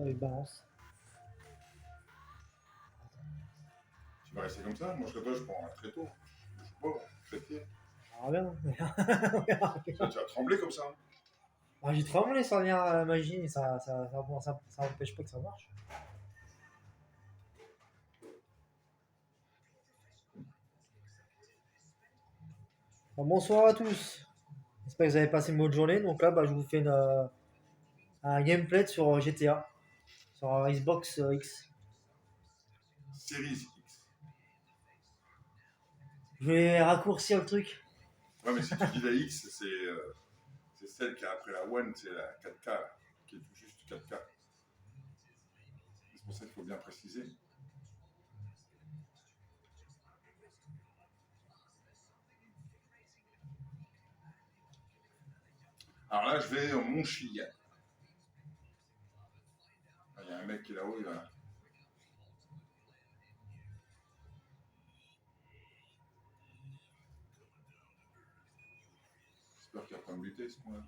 Bah, il balance. Tu vas rester comme ça? Moi, je serais toi, je prends un tréteau. Je sais pas, trépied. On verra bien. Tu vas trembler comme ça. Ah, j'ai tremblé sans venir à la magie, mais ça empêche pas que ça marche. Bon, bonsoir à tous. J'espère que vous avez passé une bonne journée. Donc là, bah, je vous fais un gameplay sur GTA, sur Xbox X. Series X. Je vais raccourcir le truc. Ouais, mais si tu dis la X, c'est celle qui a après la One, c'est la 4K, là, qui est tout juste 4K. C'est pour ça qu'il faut bien préciser. Alors là, je vais au Mont Chiliad. Il y a un mec qui est là-haut, il va. J'espère qu'il va pas me buter ce point-là.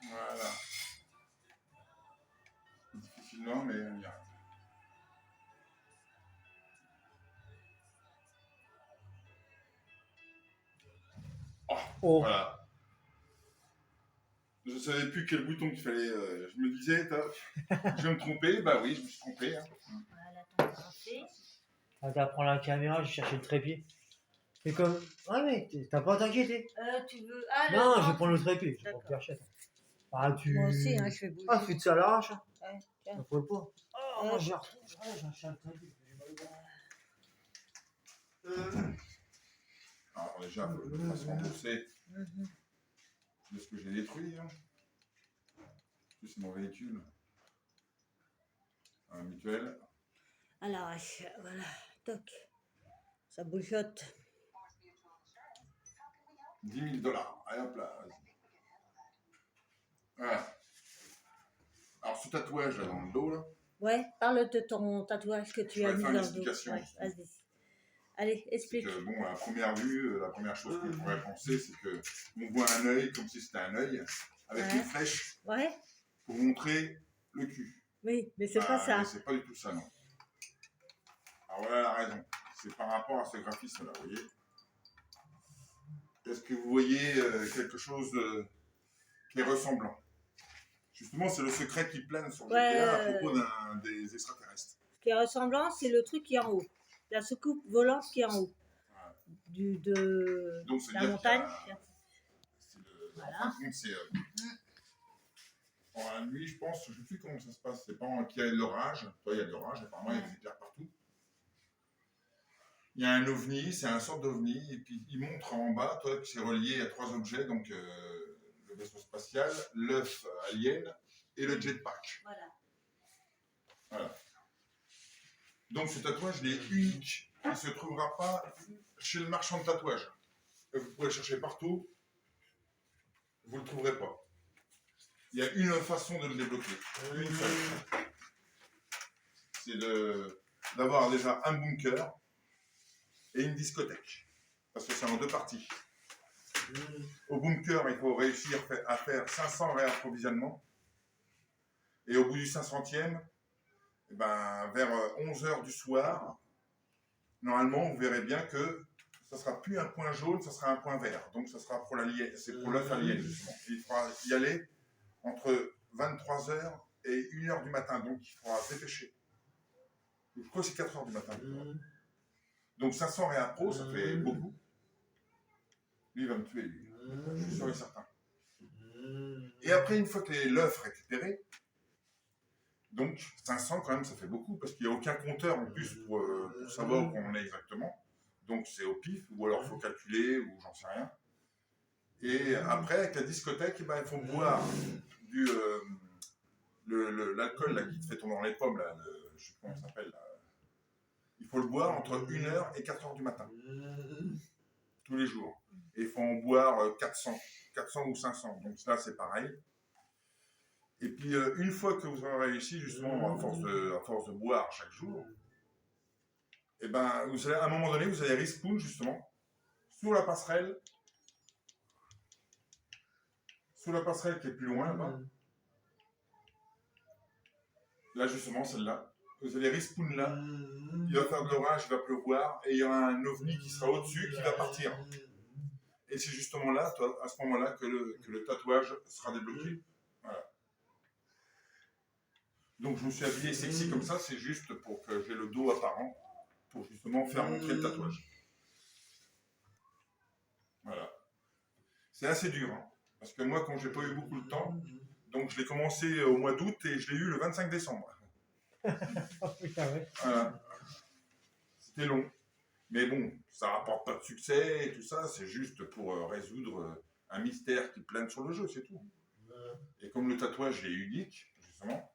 Voilà. Difficilement, mais on y arrive. Oh, Voilà. Je ne savais plus quel bouton qu'il fallait. Je me disais, je vais me tromper. Bah oui, je me suis trompé. Hein. Voilà, t'as tracé. on va prendre la caméra, je cherche le trépied. Mais comme. Ouais, mais t'as pas à t'inquiéter. Tu veux. Ah, Non, le je vais prendre le trépied. Je vais D'accord. pas te faire chier. Ah, tu. Moi aussi, hein, je fais bouger. Ah, fais de ça à l'arrache. Hein. Ouais, tiens. Ça faut le pas. Oh, moi, j'ai retrouvé. J'ai un trépied. Alors déjà, il faut que je me fasse rembourser de ce que j'ai détruit. Hein. C'est mon véhicule. Un mutuel. Alors, voilà, toc. Ça bouchotte. 10 000 $. Allez hop là. Voilà. Alors ce tatouage là dans le dos là. Ouais, parle de ton tatouage que tu Je as vais mis faire dans une le dos. explication. Ouais, vas-y. Allez, C'est explique. que bon, à première vue, la première chose qu'on pourrait penser, c'est que on voit un œil comme si c'était un œil avec Ouais. une flèche Ouais, pour montrer le cul. oui, mais c'est pas ça. C'est pas du tout ça, non. Alors voilà la raison. C'est par rapport à ce graphisme là, vous voyez. Est-ce que vous voyez quelque chose qui est ressemblant? Justement, c'est le secret qui plane sur GTA à propos des extraterrestres. Ce qui est ressemblant, c'est le truc qui est en haut. La soucoupe volante qui est en haut. Voilà. De Donc, c'est la montagne. En fin de compte, c'est. En la nuit, je pense, je ne sais plus comment ça se passe. C'est pas qu'il y a de l'orage. Toi, il y a de l'orage, apparemment, il y a des éclairs partout. Il y a un ovni, c'est un sorte d'ovni, et puis il montre en bas, toi, que c'est relié à 3 objets, donc le vaisseau spatial, l'œuf alien et le jetpack. Voilà. Donc ce tatouage, il est unique. Il ne se trouvera pas chez le marchand de tatouage. Vous pouvez le chercher partout, vous ne le trouverez pas. Il y a une façon de le débloquer, une seule. C'est d'avoir déjà un bunker et une discothèque. Parce que c'est en 2 parties. Au bunker, il faut réussir à faire 500 réapprovisionnements. Et au bout du 500e, eh ben, vers 11h du soir, normalement, vous verrez bien que ça ne sera plus un point jaune, ça sera un point vert. Donc, ça sera pour c'est pour l'œuf alien, justement. Il faudra y aller entre 23h et 1h du matin. Donc, il faudra se dépêcher. Je crois que c'est 4h du matin. Donc, 500 réappro, ça fait beaucoup. Lui, il va me tuer, lui. Je suis sûr et certain. Et après, une fois que l'œuf récupéré, donc 500 quand même, ça fait beaucoup, parce qu'il n'y a aucun compteur en plus pour savoir où on est exactement. Donc c'est au pif, ou alors il faut calculer, ou j'en sais rien. Et après, avec la discothèque, eh ben, il faut boire l'alcool là, qui te fait tomber dans les pommes, là, je ne sais pas comment ça s'appelle. Il faut le boire entre 1h et 4h du matin. Tous les jours. Et il faut en boire 400 ou 500. Donc là, c'est pareil. Et puis, une fois que vous aurez réussi, justement, à force de boire chaque jour, et ben, vous allez, à un moment donné, vous allez respawn, justement, sur la passerelle qui est plus loin, là-bas. Là, justement, celle-là. Vous allez respawn là. Il va faire de l'orage, il va pleuvoir, et il y aura un ovni qui sera au-dessus, qui va partir. Et c'est justement là, toi, à ce moment-là, que le tatouage sera débloqué. Voilà. Donc, je me suis habillé sexy comme ça, c'est juste pour que j'ai le dos apparent, pour justement faire montrer le tatouage. Voilà. C'est assez dur, hein, parce que moi, quand j'ai pas eu beaucoup de temps, donc je l'ai commencé au mois d'août et je l'ai eu le 25 décembre. Voilà. C'était long. Mais bon, ça rapporte pas de succès et tout ça, c'est juste pour résoudre un mystère qui plane sur le jeu, c'est tout. Et comme le tatouage est unique, justement,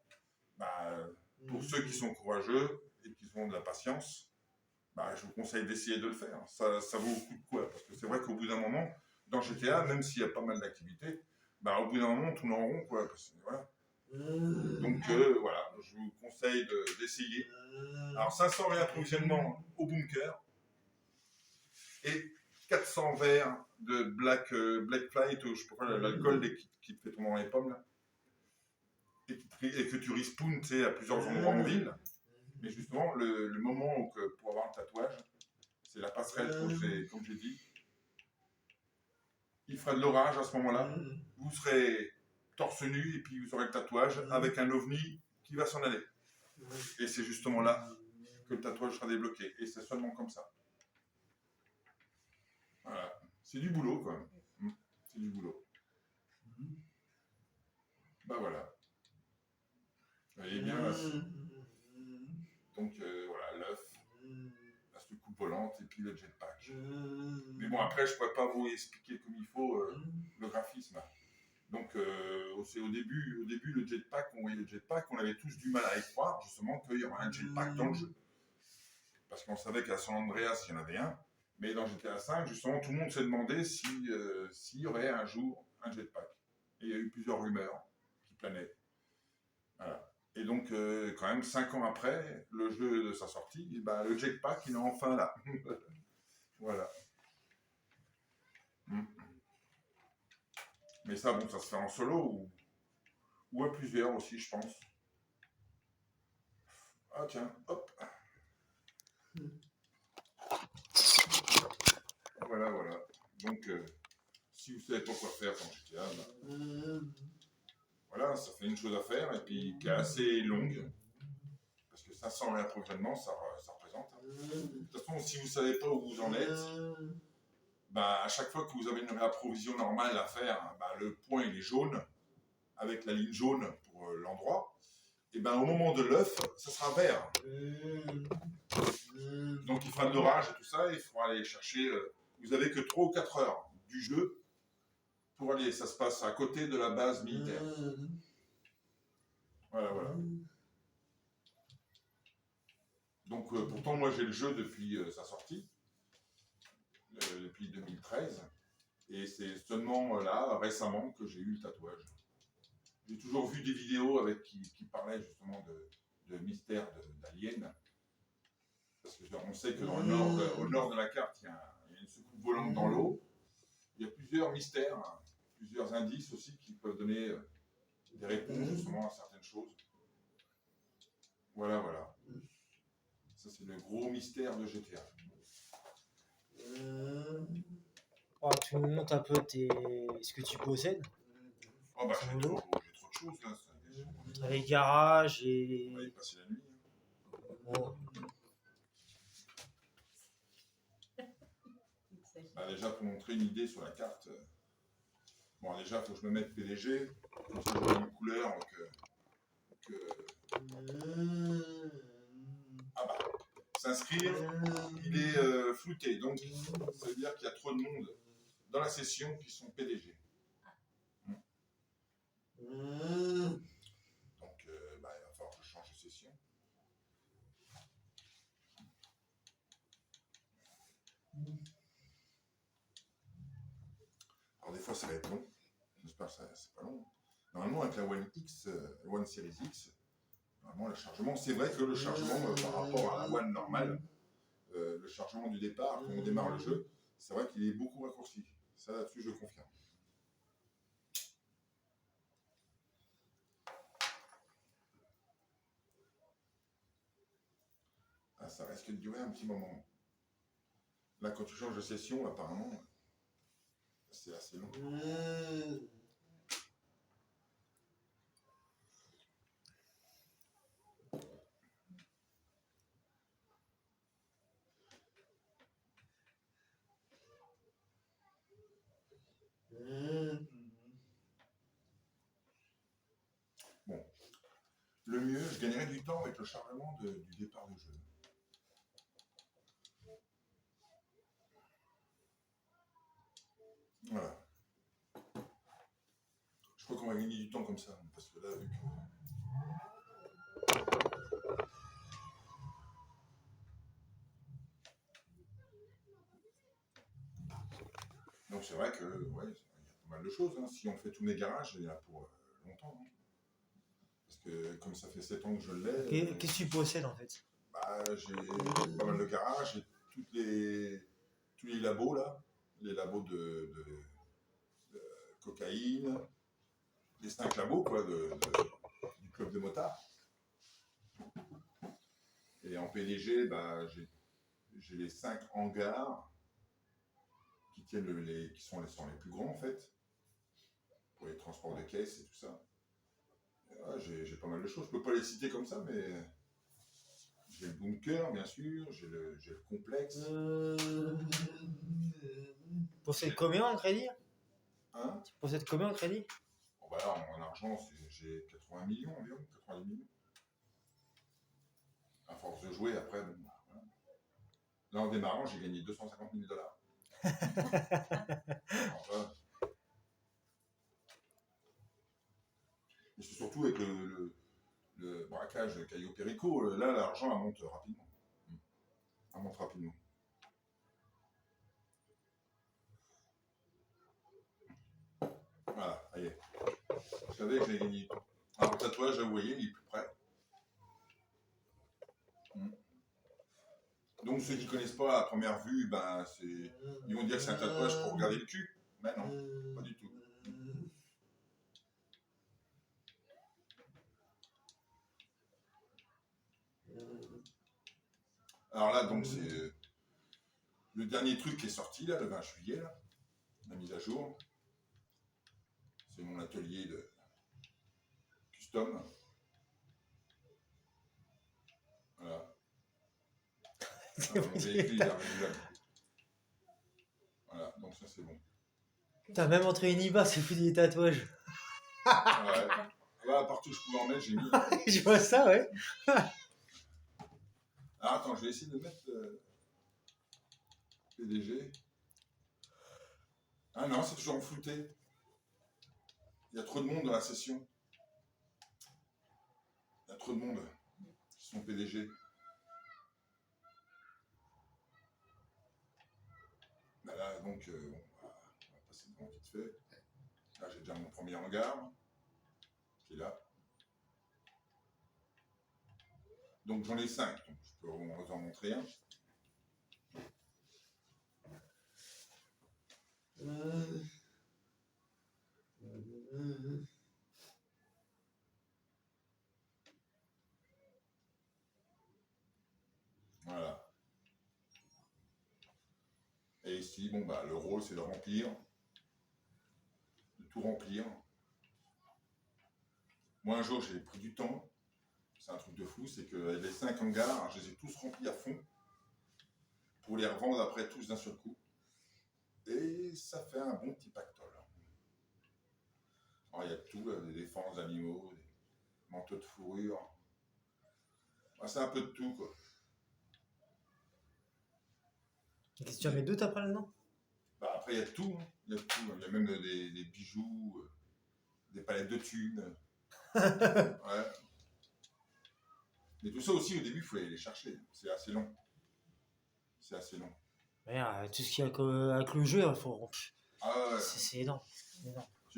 bah, pour ceux qui sont courageux et qui ont de la patience, bah, je vous conseille d'essayer de le faire. Ça vaut le coup de quoi? Parce que c'est vrai qu'au bout d'un moment, dans GTA, même s'il y a pas mal d'activités, bah, au bout d'un moment, on tourne en rond, quoi. Parce que, voilà. Donc voilà, je vous conseille d'essayer. Alors 500 réapprovisionnements au bunker et 400 verres de Black Flight, ou je sais pas quoi, l'alcool qui te fait tomber dans les pommes, là. Et que tu respawn, tu sais, à plusieurs endroits en ville. Mais justement, le moment où pour avoir un tatouage, c'est la passerelle, comme j'ai dit. Il fera de l'orage à ce moment-là. Vous serez torse nu et puis vous aurez le tatouage avec un ovni qui va s'en aller. Et c'est justement là que le tatouage sera débloqué. Et c'est seulement comme ça. Voilà. C'est du boulot, quoi. C'est du boulot. Bah voilà. Vous voyez bien là. Donc voilà, l'œuf, la soucoupe volante et puis le jetpack. Mais bon, après, je ne pourrais pas vous expliquer comme il faut le graphisme. Donc, c'est au début, le jetpack, on voyait le jetpack, on avait tous du mal à y croire, justement, qu'il y aurait un jetpack dans le jeu. Parce qu'on savait qu'à San Andreas, il y en avait un. Mais dans GTA V, justement, tout le monde s'est demandé s'il y aurait un jour un jetpack. Et il y a eu plusieurs rumeurs qui planaient. Voilà. Et donc, quand même, 5 ans après le jeu de sa sortie, et ben, le jetpack, il est enfin là. Voilà. Mais ça, bon, ça se fait en solo ou à plusieurs aussi, je pense. Ah tiens, hop. Voilà, voilà. Donc, si vous savez pas quoi faire dans GTA, voilà, ça fait une chose à faire et puis qui est assez longue. Parce que 500 réapprovisionnements, ça représente. De toute façon, si vous savez pas où vous en êtes, bah, à chaque fois que vous avez une réapprovision normale à faire, bah, le point il est jaune, avec la ligne jaune pour l'endroit. Et ben au moment de l'œuf, ça sera vert. Donc il fera de l'orage et tout ça, il faudra aller chercher. Vous avez que 3 ou 4 heures du jeu pour aller. Ça se passe à côté de la base militaire. Voilà, voilà. Donc pourtant moi j'ai le jeu depuis sa sortie, depuis 2013. Et c'est seulement là, récemment, que j'ai eu le tatouage. J'ai toujours vu des vidéos qui parlaient justement de mystère d'aliens. Parce qu'on sait que dans au nord de la carte, il y a une soucoupe volante dans l'eau. Il y a plusieurs mystères, plusieurs indices aussi qui peuvent donner des réponses justement à certaines choses. Voilà, voilà. Ça, c'est le gros mystère de GTA. Oh, tu nous montres un peu ce que tu possèdes. Oh bah j'ai trop de choses là. Les garages et. On va y passer la nuit. Bon. Bah, déjà, pour montrer une idée sur la carte, bon, déjà, il faut que je me mette PDG, comme ça, j'aurai une couleur Ah bah, s'inscrire, il est flouté, donc ça veut dire qu'il y a trop de monde dans la session qui sont PDG. Donc, bah, il va falloir que je change de session. Alors, des fois, ça va être long. J'espère que c'est pas long. Normalement, avec la One X, One Series X, normalement, le chargement, c'est vrai que le chargement par rapport à la One normale, le chargement du départ, quand on démarre le jeu, c'est vrai qu'il est beaucoup raccourci. Ça, là-dessus, je confirme. Ah, ça risque de durer un petit moment. Là, quand tu changes de session, apparemment, c'est assez long. Bon. Le mieux, je gagnerais du temps avec le chargement du départ de jeu. Voilà. Je crois qu'on va gagner du temps comme ça, parce que là, vu que... Donc c'est vrai que, ouais, il y a pas mal de choses. Hein. Si on fait tous mes garages, il y en a pour longtemps. Hein. Parce que comme ça fait 7 ans que je l'ai... Qu'est-ce que tu possèdes en fait? Bah, j'ai pas mal de garages, j'ai tous les labos là, les labos de cocaïne, les 5 labos quoi, du club de motards. Et en PDG, bah, j'ai les 5 hangars qui tiennent qui sont les plus grands en fait, pour les transports de caisses et tout ça. Ouais, j'ai pas mal de choses, je peux pas les citer comme ça, mais j'ai le bunker bien sûr, j'ai le complexe. Tu possèdes combien en crédit? Hein? Tu possèdes combien en crédit? Bon, bah là, en argent, j'ai 80 millions environ, 90 millions. À force de jouer, après, bon, bah, voilà. Là, en démarrant, j'ai gagné 250 000 $. Enfin, et c'est surtout avec le braquage Caio Perico, là, l'argent, elle monte rapidement. Elle monte rapidement. Voilà, ça y est. Je savais que j'avais gagné. Alors, le tatouage, vous voyez, il est plus près. Donc, ceux qui ne connaissent pas à première vue, ben, ils vont dire que c'est un tatouage pour regarder le cul. Mais non, pas du tout. Alors là, donc, c'est le dernier truc qui est sorti, là, le 20 juillet, là, la mise à jour. C'est mon atelier de custom. Voilà. Mon véhicule est régulable. Voilà, donc ça c'est bon. T'as même entré une IBA, c'est foutu des tatouages. Ouais. Là, partout où je pouvais en mettre, j'ai mis. Je vois ça, ouais. Alors attends, je vais essayer de mettre PDG. Ah non, c'est toujours en flouté. Il y a trop de monde dans la session. Il y a trop de monde qui sont PDG. Là, donc, bon, on va passer devant vite fait. Là, j'ai déjà mon premier hangar qui est là. Donc, j'en ai 5. Donc, je peux vous en montrer un. Voilà. Et ici, bon, bah, le rôle, c'est de remplir, de tout remplir. Moi, un jour, j'ai pris du temps. C'est un truc de fou, c'est que les 5 hangars, je les ai tous remplis à fond pour les revendre après tous d'un seul coup. Et ça fait un bon petit pactole. Alors, il y a tout, des défenses d'animaux, des manteaux de fourrure. C'est un peu de tout, quoi. Qu'est-ce que tu as mis d'autres après là-dedans? Bah, après, il y a tout. Hein. Il y a tout. Il y a même des bijoux, des palettes de thunes. Ouais. Mais tout ça aussi, au début, il faut aller les chercher. C'est assez long. C'est assez long. Merde, tout ce qu'il y a avec le jeu, il faut. Ah ouais. C'est énorme.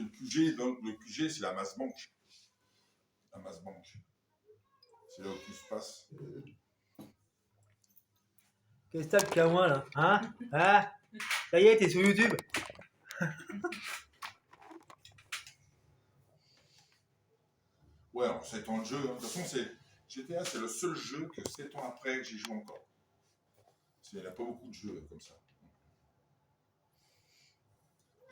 que le QG, donc le QG, c'est la masse banque. La masse banque. C'est là où tout se passe. Qu'est-ce que t'as le K1 là? Hein? Ah? Ça y est, t'es sur YouTube? Ouais, en 7 ans de jeu. Hein. De toute façon, GTA, c'est le seul jeu que 7 ans après que j'y joue encore. Il n'y a pas beaucoup de jeux comme ça.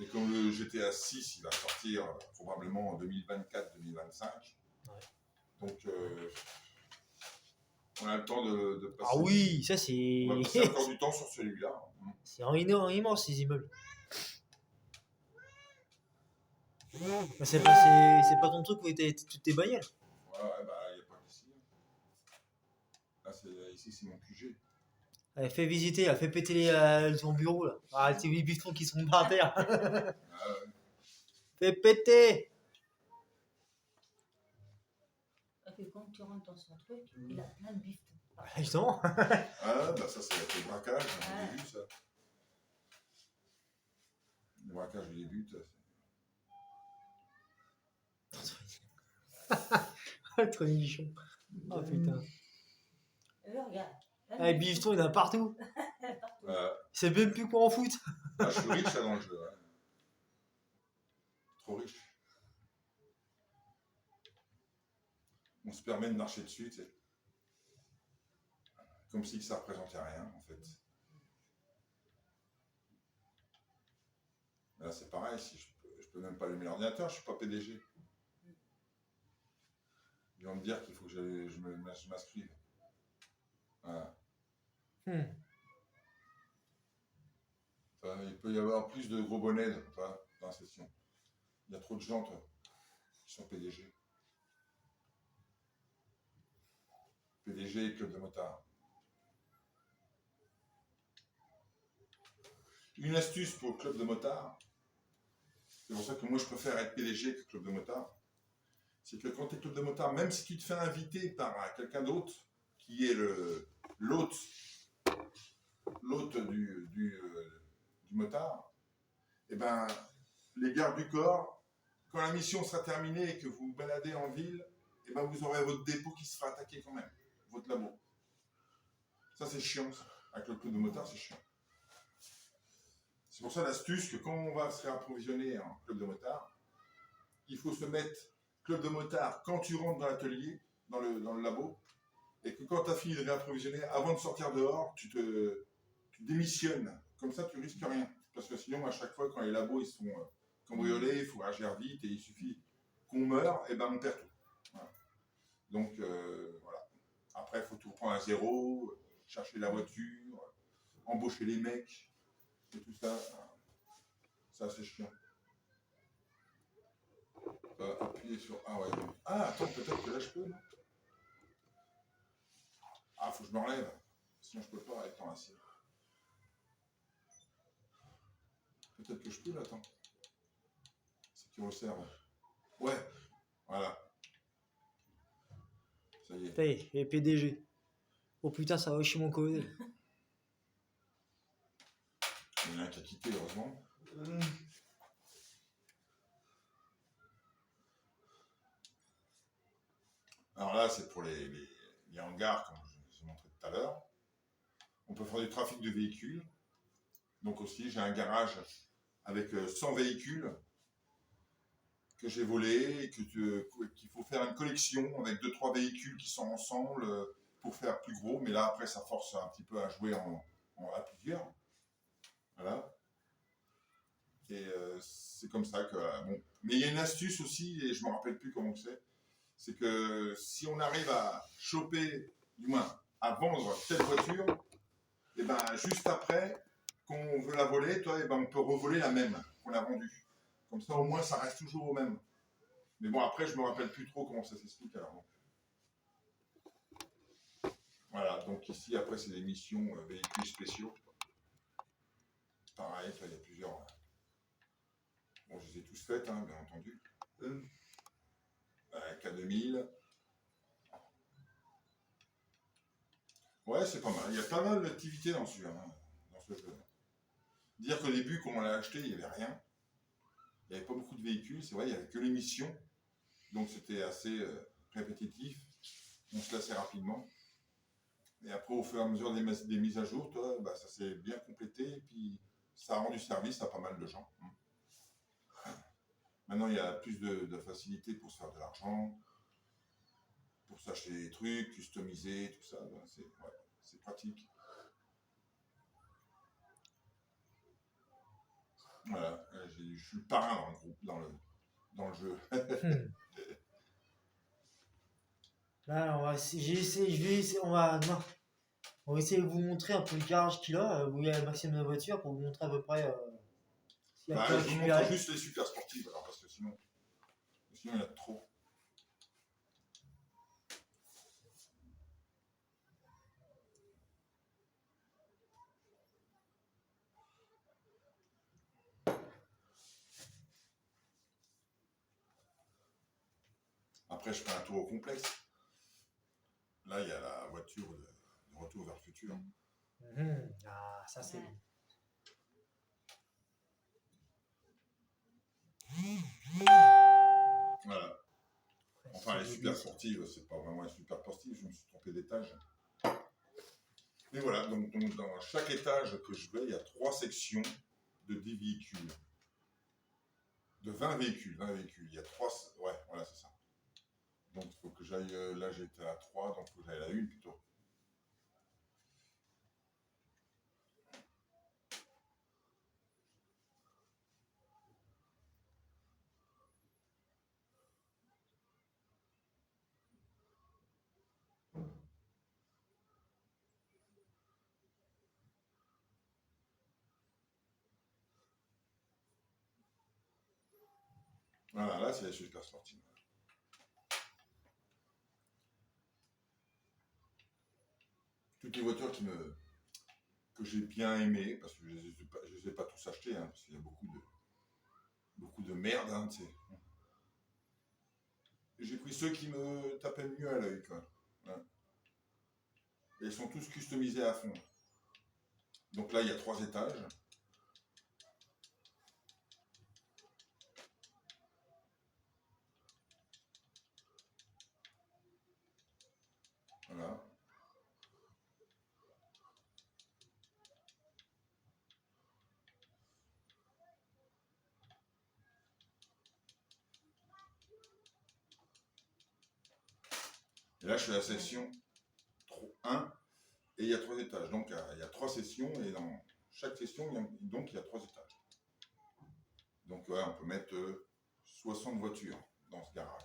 Et comme le GTA 6, il va sortir probablement en 2024-2025. Ouais. Donc, on a le temps de passer. Ah oui, ça c'est. On va passer encore du temps sur celui-là. C'est immense ces immeubles. Mais c'est pas ton truc où t'as toutes tes bagnoles. Ouais, bah, il n'y a pas qu'ici. Là, ici, c'est mon QG. Elle fait visiter, elle fait péter son bureau là. Ah, c'est 8 bifetons qui sont par terre. Ah, ouais. Fais péter! Parce que quand tu rentres dans son truc, il a plein de bifetons. Justement. Ah, bah ça, c'est le braquage. Ah. J'ai vu ça. Le braquage, je l'ai vu. Tony Bichon. Oh putain. Regarde. Ah, les bifetons, il y en a partout. Euh, C'est même plus quoi en foot. Ah, je suis riche là dans le jeu. Ouais. Trop riche. On se permet de marcher dessus, tu sais. Comme si ça représentait rien, en fait. Là, c'est pareil. Si je peux même pas allumer l'ordinateur, je suis pas PDG. Ils vont me dire qu'il faut que je m'inscrive. Voilà. Enfin, il peut y avoir plus de gros bonnets dans la session. Il y a trop de gens qui sont PDG. PDG et club de motard. Une astuce pour le club de motard, c'est pour ça que moi je préfère être PDG que club de motard, c'est que quand tu es club de motard, même si tu te fais inviter par quelqu'un d'autre, qui est l'hôte du motard, et ben les gardes du corps, quand la mission sera terminée et que vous vous baladez en ville, et ben vous aurez votre dépôt qui sera attaqué quand même, votre labo. Ça c'est chiant, ça. Avec le club de motard, c'est chiant. C'est pour ça l'astuce que quand on va se réapprovisionner en club de motard, il faut se mettre club de motard quand tu rentres dans l'atelier, dans le labo, et que quand tu as fini de réapprovisionner, avant de sortir dehors, tu démissionnes. Comme ça, tu risques rien. Parce que sinon, à chaque fois, quand les labos ils sont cambriolés, il faut agir vite et il suffit qu'on meure, et ben on perd tout. Voilà. Donc, voilà. Après, il faut tout reprendre à zéro, chercher la voiture, embaucher les mecs. Et tout ça, c'est chiant. Appuyer sur. Ah ouais. Ah, attends, peut-être que là je peux, non? Ah, faut que je me relève. Sinon je peux pas étant assis. Peut-être que je peux là, attends. C'est qui resserre. Ouais, voilà. Ça y est. Ça y est, et PDG. Oh putain, ça va chez mon collègue. Il y en a un qui a quitté, heureusement. Alors là, c'est pour les hangars, comme je vous ai montré tout à l'heure. On peut faire du trafic de véhicules. Donc aussi, j'ai un garage avec 100 véhicules que j'ai volés et qu'il faut faire une collection avec 2-3 véhicules qui sont ensemble pour faire plus gros. Mais là, après, ça force un petit peu à jouer à plusieurs. Voilà. Et c'est comme ça que... bon. Mais il y a une astuce aussi, et je ne me rappelle plus comment c'est que si on arrive à choper, du moins à vendre telle voiture, et ben juste après qu'on veut la voler, toi, et ben on peut revoler la même qu'on a vendue. Comme ça, au moins, ça reste toujours au même. Mais bon, après, je me rappelle plus trop comment ça s'explique. Alors, voilà, donc ici, après, c'est des missions véhicules spéciaux. Pareil, il y a plusieurs. Bon, je les ai tous faites, hein, bien entendu. K2000. Ouais, c'est pas mal. Il y a pas mal d'activités dans ce jeu. Dire qu'au début, quand on l'a acheté, il n'y avait rien. il n'y avait pas beaucoup de véhicules, c'est vrai, il n'y avait que l'émission, donc c'était assez répétitif, on se lassait rapidement. Et après, au fur et à mesure des mises à jour, toi, bah, ça s'est bien complété, et puis ça a rendu service à pas mal de gens. Maintenant, il y a plus de facilité pour se faire de l'argent, pour s'acheter des trucs, customiser, tout ça, bah, c'est pratique. Voilà, je suis le parrain dans le groupe, dans le jeu. Là, on va essayer de vous montrer un peu le garage qu'il a, où il y a le maximum de voitures pour vous montrer à peu près s'il y a Bah, quoi je vous récupérer. montre juste les super sportives, alors, parce que sinon il y en a trop. Après, je ferai un tour au complexe. Là, il y a la voiture de Retour vers le futur. Ah, ça c'est bon. Voilà. Enfin, les super sportives, c'est pas vraiment les super sportives, je me suis trompé d'étage. Et voilà, donc dans chaque étage que je vais, il y a 3 sections de 10 véhicules. De 20 véhicules, 20 véhicules. Il y a 3. Ouais, voilà, c'est ça. Donc il faut que j'aille. Là, j'étais à 3, donc il faut que j'aille à la 1 plutôt. Voilà, là, c'est les super sportives. Toutes les voitures que j'ai bien aimées, parce que je ne les ai pas tous achetées, hein, parce qu'il y a beaucoup de merde, hein, tu sais. J'ai pris ceux qui me tapaient mieux à l'œil, quoi. Ouais. Et ils sont tous customisés à fond. Donc là, il y a 3 étages. Voilà. Et là, je suis à la section 1 et il y a 3 étages. Donc, il y a 3 sessions et dans chaque session, il y a 3 étages. Donc, ouais, on peut mettre 60 voitures dans ce garage.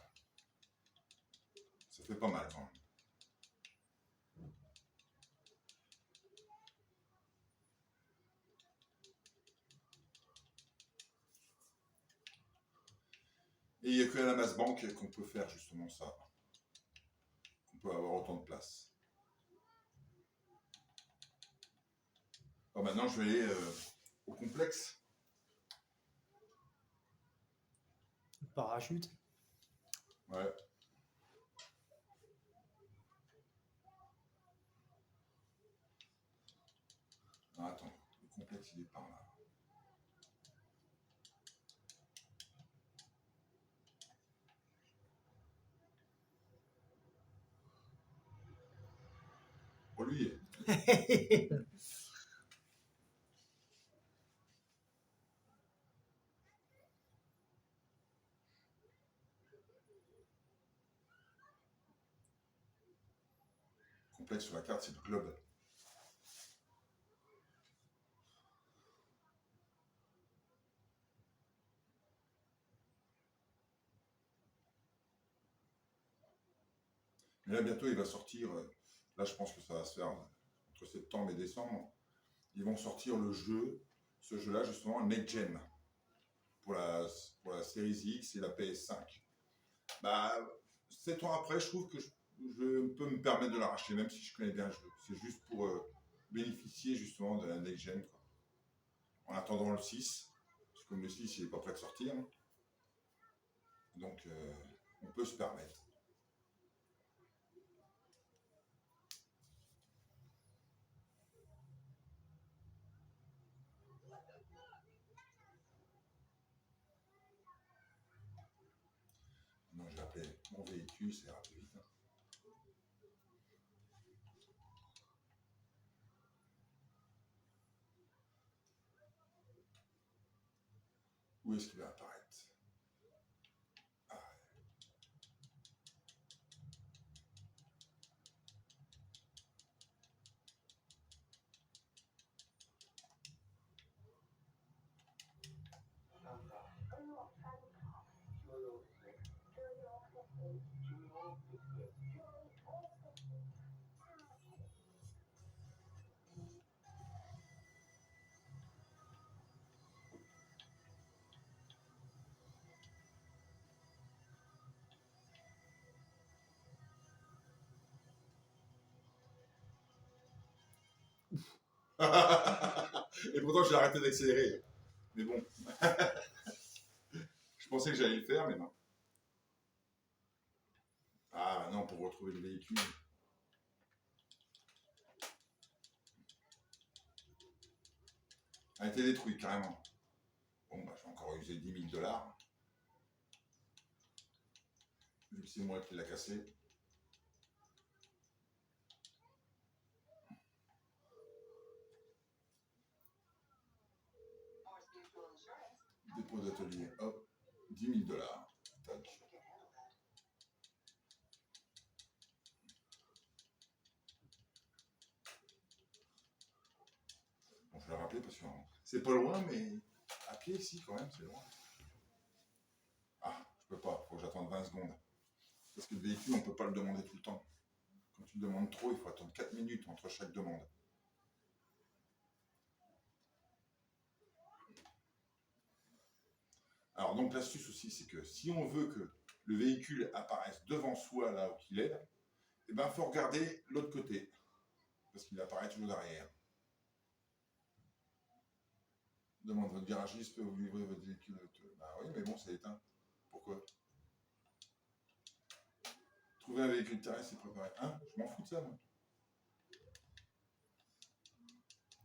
Ça fait pas mal quand même. Et il n'y a que à la masse banque qu'on peut faire justement ça. On peut avoir autant de place. Alors maintenant, je vais aller au complexe. Parachute. Ouais. Ah, attends, le complexe, il est par là. Oh, lui. Le complexe sur la carte, c'est le globe. Mais là, bientôt, il va sortir. Là, je pense que ça va se faire entre septembre et décembre. Ils vont sortir ce jeu-là, justement, Next Gen, pour la série X et la PS5. Bah, 7 ans après, je trouve que je peux me permettre de la racheter, même si je connais bien le jeu. C'est juste pour bénéficier, justement, de la Next Gen, quoi. En attendant le 6, parce que comme le 6, il n'est pas prêt de sortir. Hein. Donc, on peut se permettre. taper mon véhicule, c'est rapide. Vite. Hein. Où est-ce qu'il va apparaître? Et pourtant, j'ai arrêté d'accélérer. Mais bon. Je pensais que j'allais le faire, mais non. Ah non, pour retrouver le véhicule. A été détruit, carrément. Bon, bah, je vais encore user 10 000 $. Vu que c'est moi qui l'a cassé. Dépôt d'atelier, hop, 10 000 $. Tac. Bon, je vais le rappeler parce que c'est pas loin, mais à pied, si, quand même, c'est loin. Ah, je peux pas, faut que j'attende 20 secondes. Parce que le véhicule, on peut pas le demander tout le temps. Quand tu le demandes trop, il faut attendre 4 minutes entre chaque demande. Alors, donc, l'astuce aussi, c'est que si on veut que le véhicule apparaisse devant soi, là où il est, eh ben, faut regarder l'autre côté. Parce qu'il apparaît toujours derrière. Demande votre garagiste, peut vous livrer votre véhicule. Bah oui, mais bon, c'est éteint. Pourquoi? Trouver un véhicule terrestre, c'est préparé. Hein? Je m'en fous de ça, moi.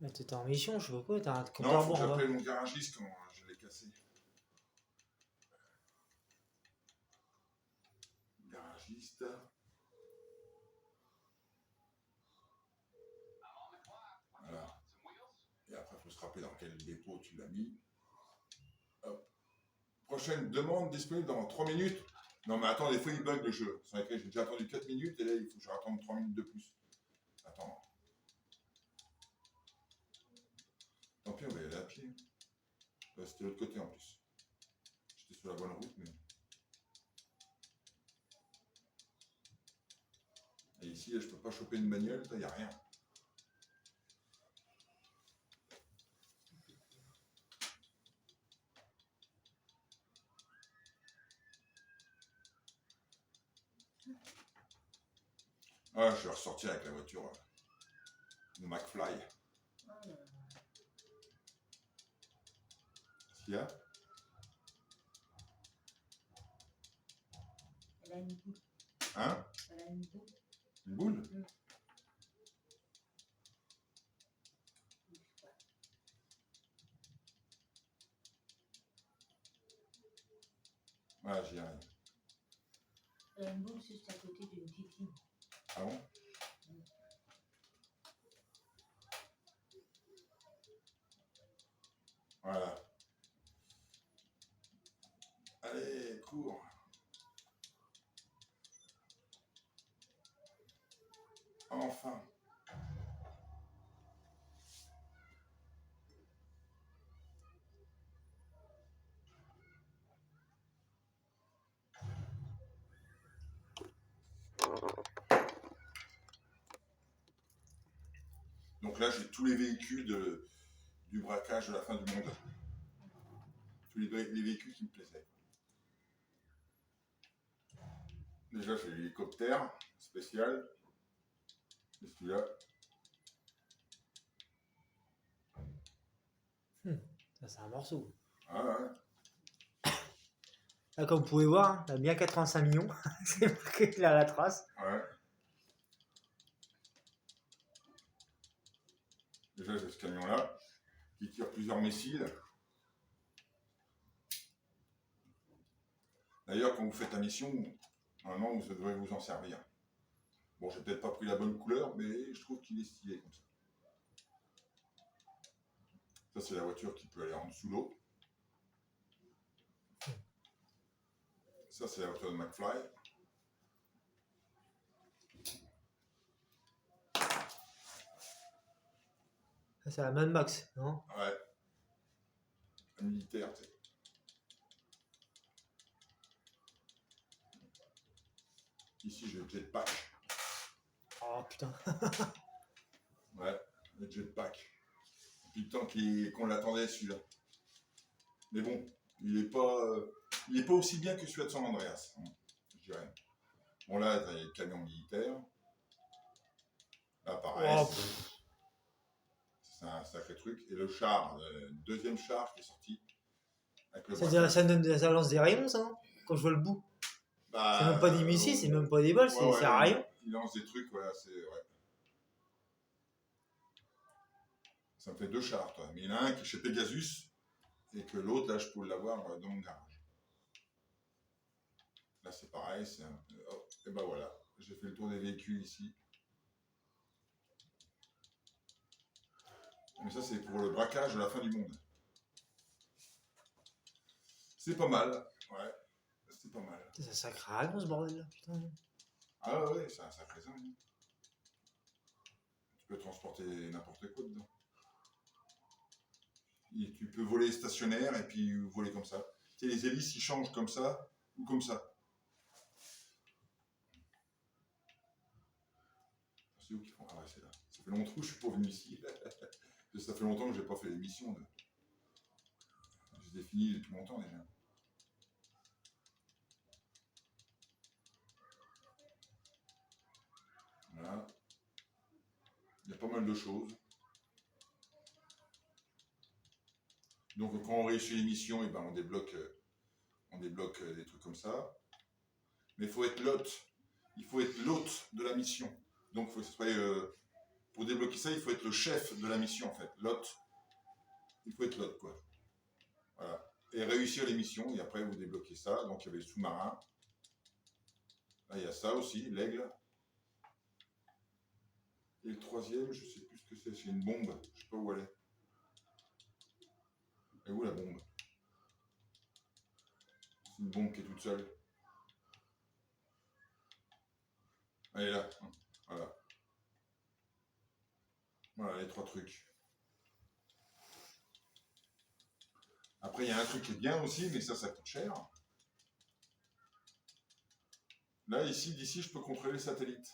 Mais t'étais en mission, je sais pas quoi, t'as un compte Non, à il faut que rebours, j'appelle mon garagiste quand je l'ai cassé. Garagiste. Voilà. Et après, il faut se rappeler dans quel dépôt tu l'as mis. Hop. Prochaine demande disponible dans 3 minutes. Non, mais attends, des fois, il bug le jeu. C'est vrai que j'ai déjà attendu 4 minutes et là, il faut que je attende 3 minutes de plus. Attends. Tant pis, on va y aller à pied. C'était de l'autre côté en plus. J'étais sur la bonne route, mais. Et ici, là, je peux pas choper une bagnole, il n'y a rien. Ah, je vais ressortir avec la voiture de McFly. Qu'est-ce qu'il y a? Elle a une boule. Hein? Elle a une boule. Une boule? Ouais, j'y arrive. Elle a une boule juste à côté d'une titine. Ah bon? Voilà. Allez, cours. Enfin. Donc là, j'ai tous les véhicules du braquage de la fin du monde. Tous les véhicules qui me plaisaient. Déjà, j'ai l'hélicoptère spécial. Et celui-là. Ça, c'est un morceau. Ah ouais. Là, comme vous pouvez voir, hein, il a bien 85 millions. C'est marqué là la trace. Ouais. Déjà, j'ai ce camion-là qui tire plusieurs missiles. D'ailleurs, quand vous faites la mission, Normalement, vous devrez vous en servir. Bon, j'ai peut-être pas pris la bonne couleur, mais je trouve qu'il est stylé comme ça. Ça, c'est la voiture qui peut aller en dessous de l'eau. Ça, c'est la voiture de McFly. Ça, c'est la Mad Max, non? Ouais. Un militaire, tu sais. Ici, j'ai le jetpack. Oh putain. Ouais, le jetpack. Depuis le temps qu'on l'attendait, celui-là. Mais bon, il est pas aussi bien que celui de San Andreas, hein, je dirais. Bon, là, il y a le camion militaire. Là, pareil. Oh, C'est un sacré truc. Et le char, le deuxième char qui est sorti. Avec le ça lance des rayons, ça, non? Quand je vois le bout. bah, C'est même pas des missiles, c'est même pas des balles, c'est un rayon. Il lance des trucs, voilà, c'est. Ouais. Ça me fait 2 chars, toi. Mais il y en a un qui est chez Pegasus et que l'autre, là, je peux l'avoir dans mon garage. Là, c'est pareil, c'est un. Oh, et ben voilà, j'ai fait le tour des véhicules ici. Mais ça, c'est pour le braquage de la fin du monde. C'est pas mal, ouais. C'est pas mal. C'est un sacré rayon, ce bordel-là, putain. Ah ouais, c'est un sacré zinc. Hein. Tu peux transporter n'importe quoi dedans. Et tu peux voler stationnaire et puis voler comme ça. Tu sais, les hélices, ils changent comme ça ou comme ça. C'est où qu'ils font? Ah ouais, c'est là. Ça fait longtemps que je suis pas venu ici. Ça fait longtemps que j'ai pas fait l'émission. Je les ai finis depuis longtemps déjà. Voilà. Il y a pas mal de choses. Donc quand on réussit l'émission, et ben on débloque des trucs comme ça. Mais il faut être l'hôte. Il faut être l'hôte de la mission. Donc faut que ce soit, pour débloquer ça, il faut être le chef de la mission en fait. L'hôte. Il faut être l'hôte quoi. Voilà. Et réussir l'émission, et après vous débloquez ça. Donc il y avait le sous-marin. Là il y a ça aussi, l'aigle. Et le troisième, je sais plus ce que c'est. C'est une bombe. Je sais pas où elle est. Et où la bombe? C'est une bombe qui est toute seule. Elle est là. Voilà. Voilà les 3 trucs. Après, il y a un truc qui est bien aussi, mais ça coûte cher. Là, ici, d'ici, je peux contrôler le satellite.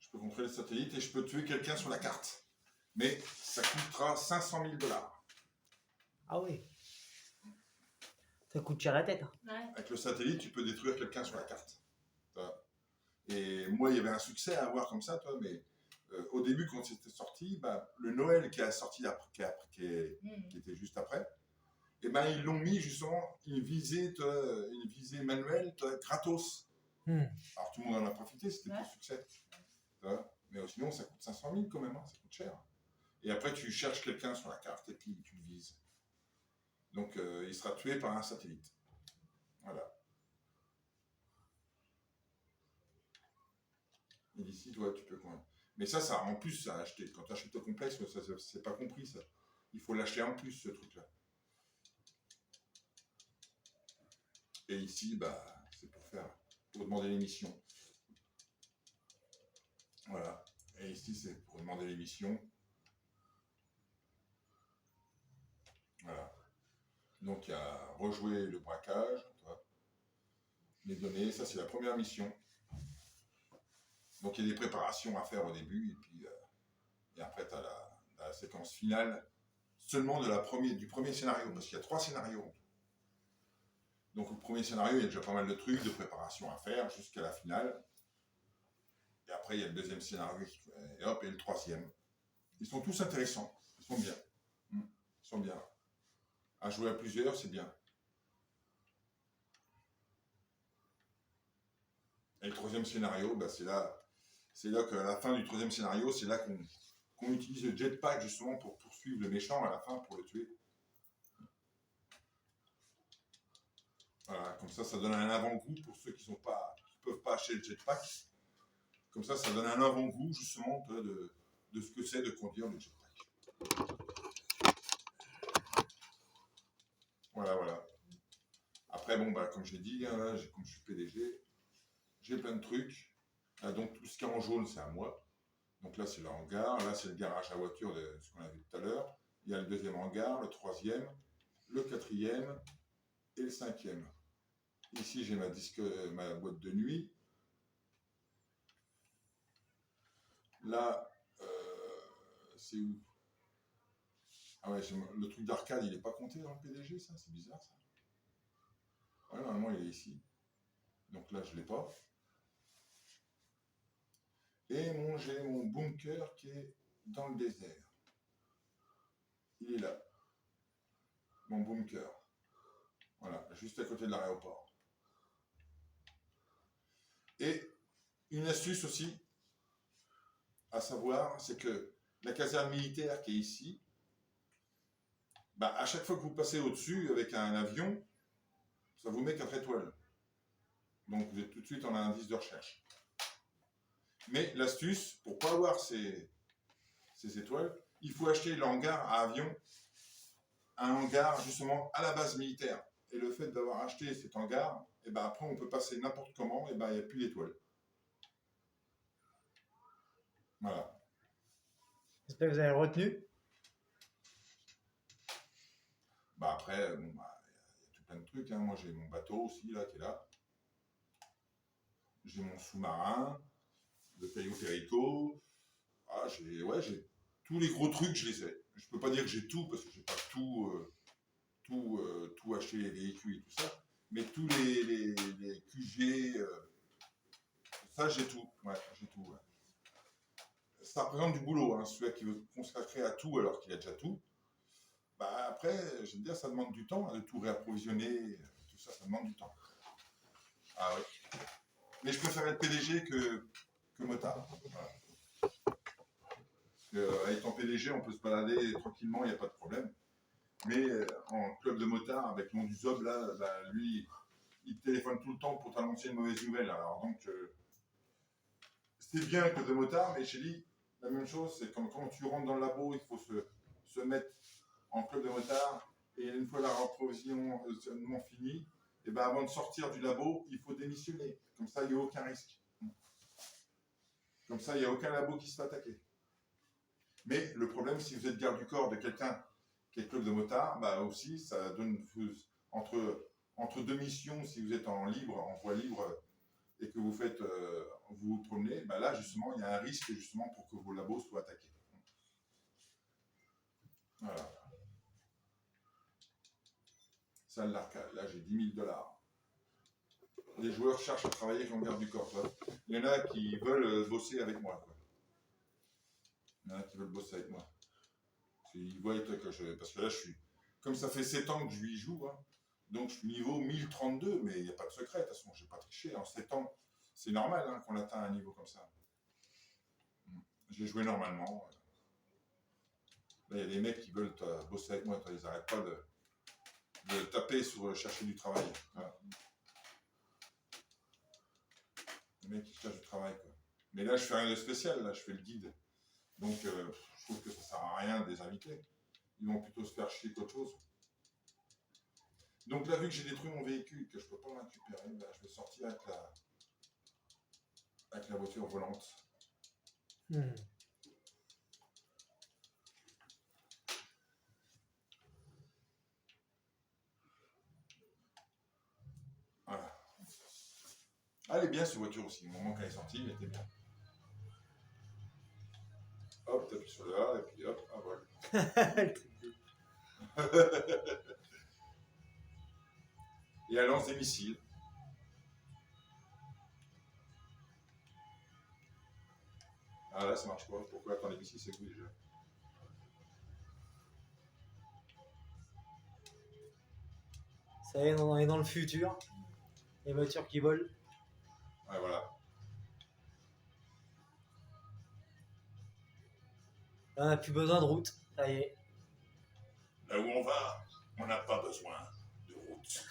Je peux contrôler le satellite et je peux tuer quelqu'un sur la carte. Mais ça coûtera 500 000 $. Ah oui. Ça coûte cher la tête. Ouais. Avec le satellite, tu peux détruire quelqu'un sur la carte. Et moi, il y avait un succès à avoir comme ça, toi, mais au début, quand c'était sorti, bah, le Noël qui a sorti qui était juste après, et ben ils l'ont mis justement une visée manuelle gratos. Alors tout le monde en a profité, c'était pour le succès. Mais sinon, ça coûte 500 000 quand même, hein, ça coûte cher. Et après, tu cherches quelqu'un sur la carte et puis tu le vises. Donc, il sera tué par un satellite. Voilà. Et d'ici, toi, tu peux quand même. Mais ça en plus, ça a acheté. Quand tu achètes au complexe, ça c'est pas compris, ça. Il faut l'acheter en plus, ce truc-là. Et ici, bah, c'est pour demander l'émission. Voilà. Et ici, c'est pour demander l'émission. Voilà. Donc, il y a rejouer le braquage, les données, ça c'est la première mission. Donc, il y a des préparations à faire au début, et après, tu as la séquence finale seulement du premier scénario, parce qu'il y a 3 scénarios. Donc, au premier scénario, il y a déjà pas mal de trucs, de préparation à faire jusqu'à la finale. Et après, il y a le deuxième scénario, et hop, et le troisième. Ils sont tous intéressants, ils sont bien. Ils sont bien. À jouer à plusieurs, c'est bien. Et le troisième scénario, bah, c'est là qu'à la fin du troisième scénario, c'est là qu'on utilise le jetpack justement pour poursuivre le méchant à la fin, pour le tuer. Voilà, comme ça donne un avant-goût pour ceux qui peuvent pas acheter le jetpack. Comme ça donne un avant-goût justement de ce que c'est de conduire le jetpack. Voilà. Après, bon, bah, comme je l'ai dit, hein, là, comme je suis PDG, j'ai plein de trucs. Donc tout ce qui est en jaune, c'est à moi. Donc là, c'est le hangar. Là, c'est le garage à voiture de ce qu'on a vu tout à l'heure. Il y a le deuxième hangar, le troisième, le quatrième et le cinquième. Ici, j'ai ma boîte de nuit. Là, c'est où? Ah ouais, le truc d'arcade, il n'est pas compté dans le PDG, ça? C'est bizarre, ça. Ouais, normalement, il est ici. Donc là, je ne l'ai pas. Et j'ai mon bunker qui est dans le désert. Il est là. Mon bunker. Voilà, juste à côté de l'aéroport. Et une astuce aussi à savoir, c'est que la caserne militaire qui est ici, bah, à chaque fois que vous passez au-dessus avec un avion, ça vous met 4 étoiles. Donc vous êtes tout de suite en indice de recherche. Mais l'astuce, pour ne pas avoir ces étoiles, il faut acheter le hangar à avion, un hangar justement à la base militaire. Et le fait d'avoir acheté cet hangar, et ben après on peut passer n'importe comment, et ben il n'y a plus d'étoiles. Voilà. J'espère que vous avez retenu. Bah après, bon, bah, y a tout plein de trucs. Hein. Moi j'ai mon bateau aussi là qui est là. J'ai mon sous-marin, le Caio Perico. Ah, j'ai tous les gros trucs, je les ai. Je peux pas dire que j'ai tout parce que j'ai pas tout acheté les véhicules et tout ça. Mais tous les QG, ça j'ai tout. Ouais, j'ai tout. Ouais. Ça représente du boulot, hein, celui qui veut consacrer à tout alors qu'il a déjà tout. Bah après, je veux dire, ça demande du temps hein, de tout réapprovisionner, tout ça, ça demande du temps. Ah oui. Mais je préfère être PDG que motard. Voilà. Étant PDG, on peut se balader tranquillement, il n'y a pas de problème. Mais en club de motard, avec mon du Zob, là, bah, lui, il te téléphone tout le temps pour t'annoncer une mauvaise nouvelle. Alors donc, c'est bien que de motard, mais chez lui, la même chose, c'est quand tu rentres dans le labo, il faut se mettre en club de motard, et une fois la approvisionnement fini, et ben avant de sortir du labo, il faut démissionner. Comme ça, il n'y a aucun risque. Comme ça, il n'y a aucun labo qui se fait attaquer. Mais le problème, si vous êtes garde du corps de quelqu'un qui est club de motard, bah aussi, ça donne entre deux missions, si vous êtes en voie libre, et que vous faites, vous vous promenez, bah là, justement, il y a un risque justement pour que vos labos soient attaqués. Voilà. Salle d'arcade, là, j'ai 10 000 $. Les joueurs cherchent à travailler avec en garde du corps. Quoi. Il y en a qui veulent bosser avec moi. Quoi. Il y en a qui veulent bosser avec moi. Ils voient que parce que là, je suis. Comme ça fait 7 ans que je lui joue, hein, donc je suis niveau 1032, mais il n'y a pas de secret. De toute façon, je n'ai pas triché. En 7 ans, c'est normal hein, qu'on atteint un niveau comme ça. J'ai joué normalement. Là, il y a des mecs qui veulent bosser avec moi. Ils n'arrêtent pas de taper sur chercher du travail. Voilà. Les mecs qui cherchent du travail. Quoi. Mais là, je fais rien de spécial. Là, je fais le guide. Donc, je trouve que ça ne sert à rien de les inviter. Ils vont plutôt se faire chier qu'autre chose. Donc là, vu que j'ai détruit mon véhicule, que je ne peux pas le récupérer, ben, je vais sortir avec la voiture volante. Voilà. Elle est bien, cette voiture aussi. Au moment qu'elle est sortie, elle était bien. Hop, t'appuies sur le A, et puis hop, à vol. Et elle lance des missiles. Ah là, ça marche pas. Pourquoi? Attends, les missiles, c'est où déjà? Ça y est, on est dans le futur. Les voitures qui volent. Ouais, voilà. Là, on n'a plus besoin de route. Ça y est. Là où on va, on n'a pas besoin de route. chut.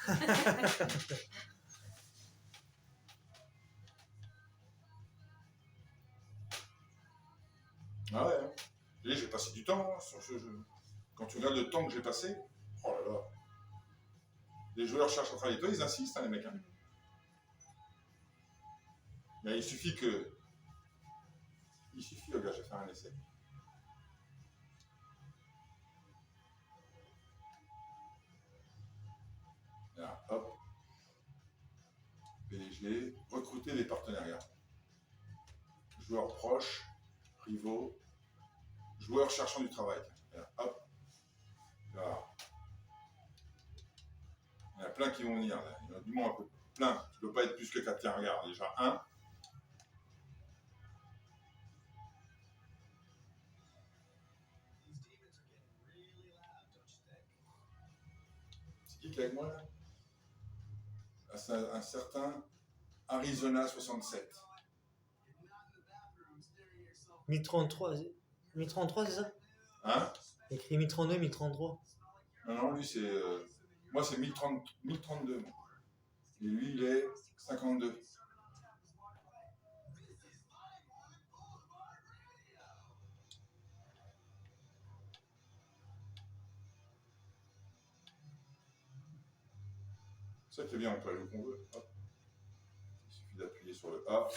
Ah ouais, hein. Et j'ai passé du temps hein, sur ce jeu. Quand tu regardes le temps que j'ai passé, oh là là. Les joueurs cherchent à travailler. Toi, ils insistent, hein, les mecs. Hein. Mais il suffit que. Il suffit, regarde, je vais faire un essai. Là, hop. PDG, recruter des partenariats. Joueurs proches, rivaux, joueurs cherchant du travail. Là, hop. Là. Il y en a plein qui vont venir. Là. Il y en a du moins un peu. Plein. Tu ne peux pas être plus que 4. Tiens, regarde, déjà un. C'est qui est avec moi là? Un certain Arizona 67. 1033, 1033 c'est ça? Hein? Écrit 1032, 1033. Non, lui c'est. Moi c'est 1032. Moi. Et lui il est 52. C'est ça qui est bien, on peut aller où qu'on veut. Hop. Il suffit d'appuyer sur le A.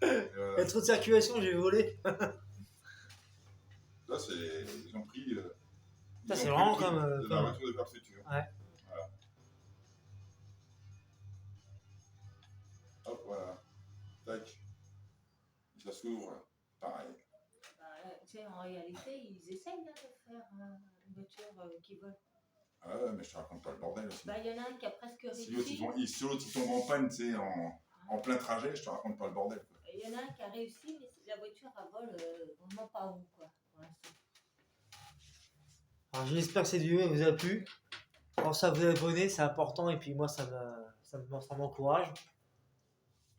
Il y a trop de circulation, j'ai volé. Là, c'est. Ils ont pris. Ça, c'est vraiment le truc comme. de la retour de vers le futur. Ouais. Voilà. Hop, voilà. Tac. Et ça s'ouvre. Là. Pareil. En réalité, ils essayent de faire une voiture qui vole. Ah ouais, mais je te raconte pas le bordel aussi. Il y en a un qui a presque Si réussi. l'autre il tombe en panne, tu sais, en plein trajet, je te raconte pas le bordel. Il y en a un qui a réussi, mais la voiture elle vole vraiment pas haut, quoi, pour l'instant. Alors j'espère que cette vidéo vous a plu. Pensez à vous abonner, c'est important et puis moi ça m'encourage.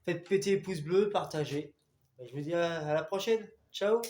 Faites péter les pouces bleus, partagez. Et je vous dis à la prochaine. Ciao.